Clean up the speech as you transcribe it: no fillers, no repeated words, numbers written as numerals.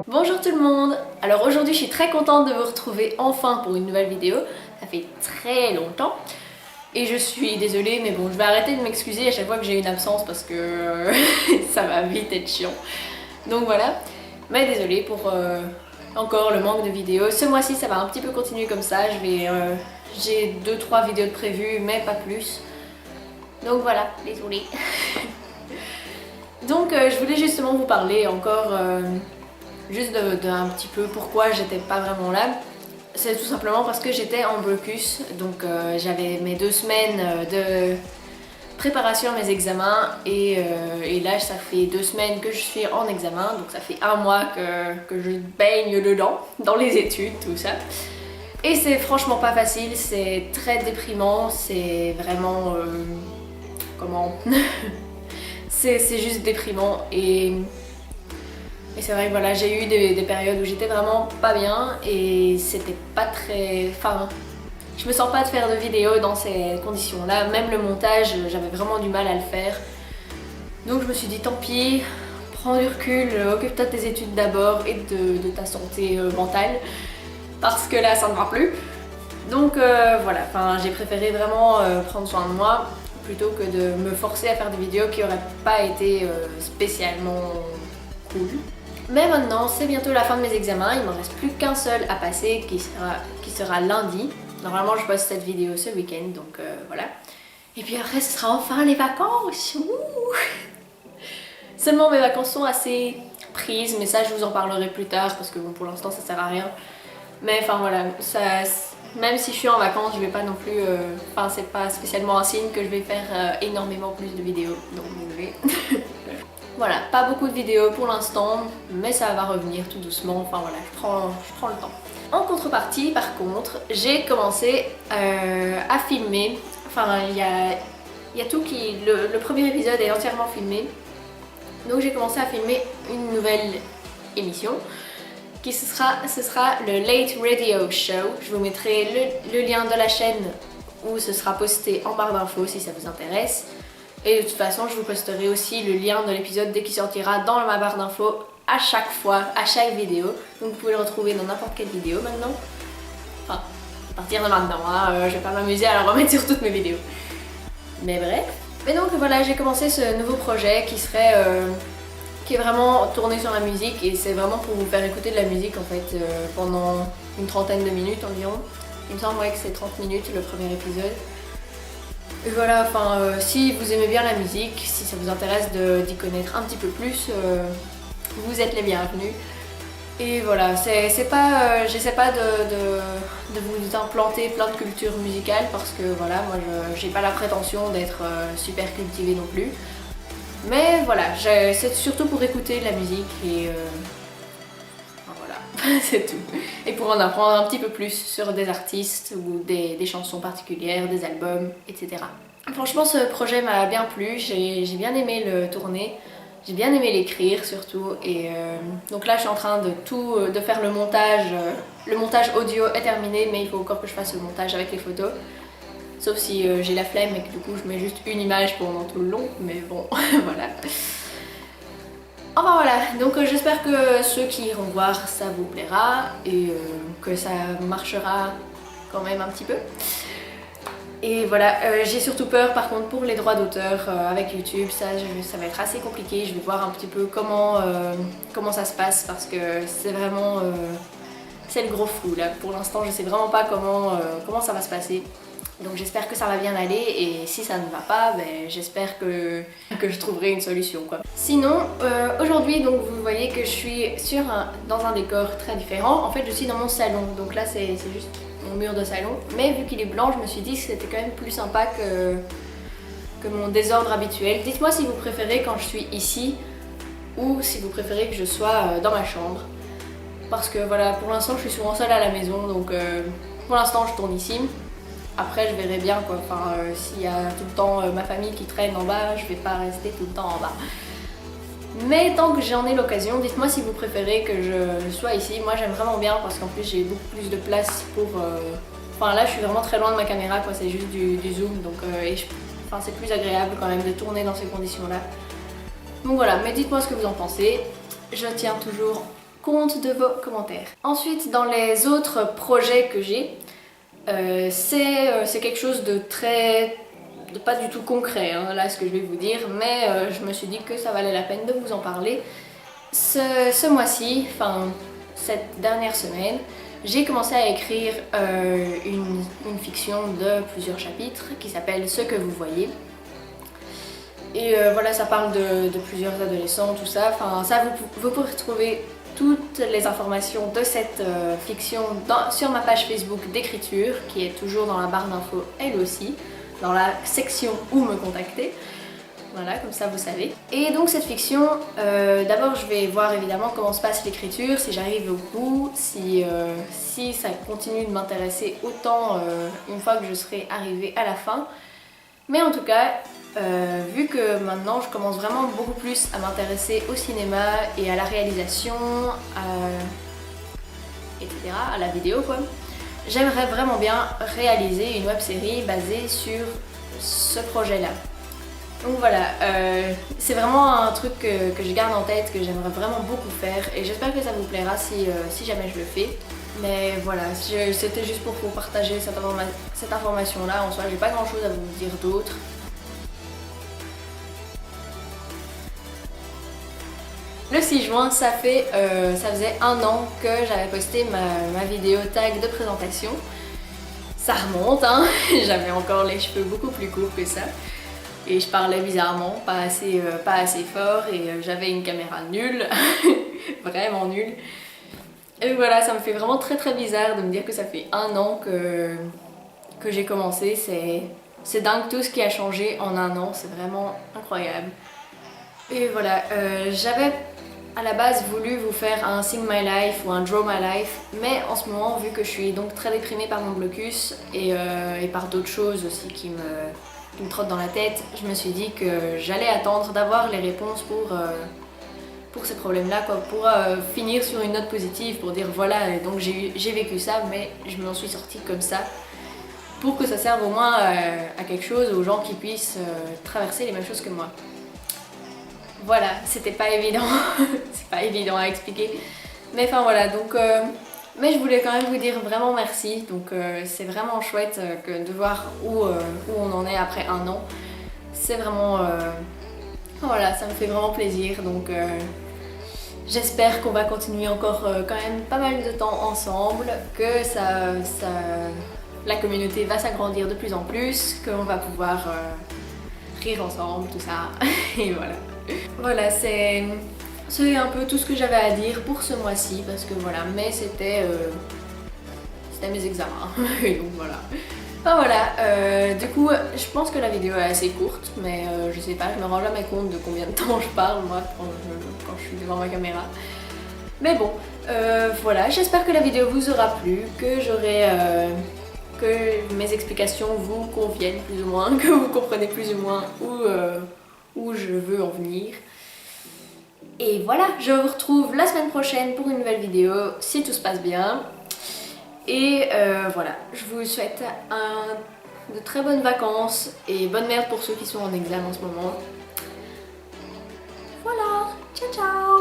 Bonjour tout le monde. Alors aujourd'hui je suis très contente de vous retrouver enfin pour une nouvelle vidéo. Ça fait très longtemps. Et je suis désolée mais bon je vais arrêter de m'excuser à chaque fois que j'ai une absence parce que ça va vite être chiant. Donc voilà. Mais désolée pour encore le manque de vidéos. Ce mois-ci ça va un petit peu continuer comme ça. J'ai 2-3 vidéos de prévues mais pas plus. Donc voilà, désolée. Donc je voulais justement vous parler encore juste d'un petit peu pourquoi j'étais pas vraiment là. C'est tout simplement parce que j'étais en blocus, donc j'avais mes 2 semaines de préparation à mes examens et là ça fait 2 semaines que je suis en examen, donc ça fait 1 mois que je baigne dedans, dans les études, tout ça. Et c'est franchement pas facile, c'est très déprimant, c'est vraiment... comment c'est juste déprimant et c'est vrai que voilà, j'ai eu des périodes où j'étais vraiment pas bien et c'était pas très... Enfin, je me sens pas de faire de vidéos dans ces conditions-là. Même le montage, j'avais vraiment du mal à le faire. Donc je me suis dit tant pis, prends du recul, occupe-toi de tes études d'abord et de ta santé mentale. Parce que là, ça ne va plus. Donc voilà, enfin, j'ai préféré vraiment prendre soin de moi plutôt que de me forcer à faire des vidéos qui n'auraient pas été spécialement cool. Mais maintenant, c'est bientôt la fin de mes examens, il ne m'en reste plus qu'un seul à passer qui sera lundi. Normalement, je poste cette vidéo ce week-end, donc voilà. Et puis après, ce sera enfin les vacances. Seulement, mes vacances sont assez prises, mais ça, je vous en parlerai plus tard parce que bon, pour l'instant, ça sert à rien. Mais enfin voilà, même si je suis en vacances, je vais pas non plus... Enfin, c'est pas spécialement un signe que je vais faire énormément plus de vidéos, donc désolée. Voilà, pas beaucoup de vidéos pour l'instant, mais ça va revenir tout doucement, enfin voilà, je prends le temps. En contrepartie, par contre, j'ai commencé à filmer, enfin il y a tout qui... Le premier épisode est entièrement filmé, donc j'ai commencé à filmer une nouvelle émission, qui ce sera le Late Radio Show. Je vous mettrai le lien de la chaîne où ce sera posté en barre d'infos si ça vous intéresse. Et de toute façon, je vous posterai aussi le lien de l'épisode dès qu'il sortira dans ma barre d'infos à chaque fois, à chaque vidéo. Donc vous pouvez le retrouver dans n'importe quelle vidéo maintenant. Enfin, à partir de maintenant, hein, je vais pas m'amuser à le remettre sur toutes mes vidéos. Mais bref. Mais donc voilà, j'ai commencé ce nouveau projet qui est vraiment tourné sur la musique et c'est vraiment pour vous faire écouter de la musique en fait pendant une trentaine de minutes environ. Il me semble ouais, que c'est 30 minutes le premier épisode. Et voilà, enfin, si vous aimez bien la musique, si ça vous intéresse d'y connaître un petit peu plus, vous êtes les bienvenus. Et voilà, j'essaie pas de vous implanter plein de culture musicale parce que voilà, moi j'ai pas la prétention d'être super cultivée non plus. Mais voilà, c'est surtout pour écouter de la musique et voilà, c'est tout. Et pour en apprendre un petit peu plus sur des artistes ou des chansons particulières, des albums, etc. Franchement, ce projet m'a bien plu, j'ai bien aimé le tourner, j'ai bien aimé l'écrire surtout. Et donc là, je suis en train de faire le montage. Le montage audio est terminé, mais il faut encore que je fasse le montage avec les photos. Sauf si j'ai la flemme et que du coup je mets juste une image pendant tout le long, mais bon, voilà. Enfin voilà, donc j'espère que ceux qui iront voir ça vous plaira et que ça marchera quand même un petit peu. Et voilà, j'ai surtout peur par contre pour les droits d'auteur avec YouTube, ça va être assez compliqué, je vais voir un petit peu comment ça se passe parce que c'est vraiment... c'est le gros flou là, pour l'instant je sais vraiment pas comment ça va se passer. Donc j'espère que ça va bien aller et si ça ne va pas, ben, j'espère que je trouverai une solution quoi. Sinon, aujourd'hui donc vous voyez que je suis dans un décor très différent. En fait je suis dans mon salon, donc là c'est juste mon mur de salon. Mais vu qu'il est blanc, je me suis dit que c'était quand même plus sympa que mon désordre habituel. Dites-moi si vous préférez quand je suis ici ou si vous préférez que je sois dans ma chambre. Parce que voilà, pour l'instant je suis souvent seule à la maison, donc pour l'instant je tourne ici. Après je verrai bien quoi, enfin s'il y a tout le temps ma famille qui traîne en bas, je vais pas rester tout le temps en bas. Mais tant que j'en ai l'occasion, dites-moi si vous préférez que je sois ici. Moi j'aime vraiment bien parce qu'en plus j'ai beaucoup plus de place Enfin là je suis vraiment très loin de ma caméra quoi, c'est juste du zoom donc enfin, c'est plus agréable quand même de tourner dans ces conditions là. Donc voilà, mais dites-moi ce que vous en pensez, je tiens toujours compte de vos commentaires. Ensuite dans les autres projets que j'ai, c'est quelque chose de très... pas du tout concret hein, là ce que je vais vous dire, mais je me suis dit que ça valait la peine de vous en parler. Ce mois-ci, enfin cette dernière semaine, j'ai commencé à écrire une fiction de plusieurs chapitres qui s'appelle Ce que vous voyez. Et voilà, ça parle de plusieurs adolescents, tout ça. Enfin, ça vous pourrez retrouver toutes les informations de cette fiction sur ma page Facebook d'écriture, qui est toujours dans la barre d'infos elle aussi, dans la section où me contacter. Voilà, comme ça vous savez. Et donc cette fiction, d'abord je vais voir évidemment comment se passe l'écriture, si j'arrive au bout, si ça continue de m'intéresser autant une fois que je serai arrivée à la fin. Mais en tout cas, vu que maintenant je commence vraiment beaucoup plus à m'intéresser au cinéma et à la réalisation, etc., à la vidéo quoi, j'aimerais vraiment bien réaliser une web-série basée sur ce projet-là. Donc voilà, c'est vraiment un truc que je garde en tête, que j'aimerais vraiment beaucoup faire et j'espère que ça vous plaira si jamais je le fais. Mais voilà, c'était juste pour vous partager cette information-là. En soi, j'ai pas grand-chose à vous dire d'autre. Le 6 juin, ça faisait 1 an que j'avais posté ma vidéo tag de présentation. Ça remonte, hein, j'avais encore les cheveux beaucoup plus courts que ça. Et je parlais bizarrement, pas assez fort et j'avais une caméra nulle, vraiment nulle. Et voilà, ça me fait vraiment très bizarre de me dire que ça fait 1 an que j'ai commencé. C'est dingue tout ce qui a changé en 1 an, c'est vraiment incroyable. Et voilà, j'avais à la base voulu vous faire un Sing My Life ou un Draw My Life, mais en ce moment, vu que je suis donc très déprimée par mon blocus et par d'autres choses aussi qui me trotte dans la tête, je me suis dit que j'allais attendre d'avoir les réponses pour ces problèmes-là, quoi, pour finir sur une note positive, pour dire voilà, donc j'ai vécu ça, mais je m'en suis sortie comme ça, pour que ça serve au moins à quelque chose, aux gens qui puissent traverser les mêmes choses que moi. Voilà, c'était pas évident, c'est pas évident à expliquer, mais enfin voilà, donc... mais je voulais quand même vous dire vraiment merci, donc c'est vraiment chouette de voir où on en est après 1 an. C'est vraiment... voilà, ça me fait vraiment plaisir, donc j'espère qu'on va continuer encore quand même pas mal de temps ensemble, que la communauté va s'agrandir de plus en plus, qu'on va pouvoir rire ensemble, tout ça, et voilà. Voilà, c'est un peu tout ce que j'avais à dire pour ce mois-ci, parce que voilà, mais c'était mes examens, et donc voilà. Enfin voilà, du coup, je pense que la vidéo est assez courte, mais je sais pas, je me rends jamais compte de combien de temps je parle, moi, quand je suis devant ma caméra. Mais bon, voilà, j'espère que la vidéo vous aura plu, que mes explications vous conviennent plus ou moins, que vous comprenez plus ou moins où je veux en venir. Et voilà, je vous retrouve la semaine prochaine pour une nouvelle vidéo, si tout se passe bien. Et voilà, je vous souhaite de très bonnes vacances et bonne merde pour ceux qui sont en examen en ce moment. Voilà, ciao ciao!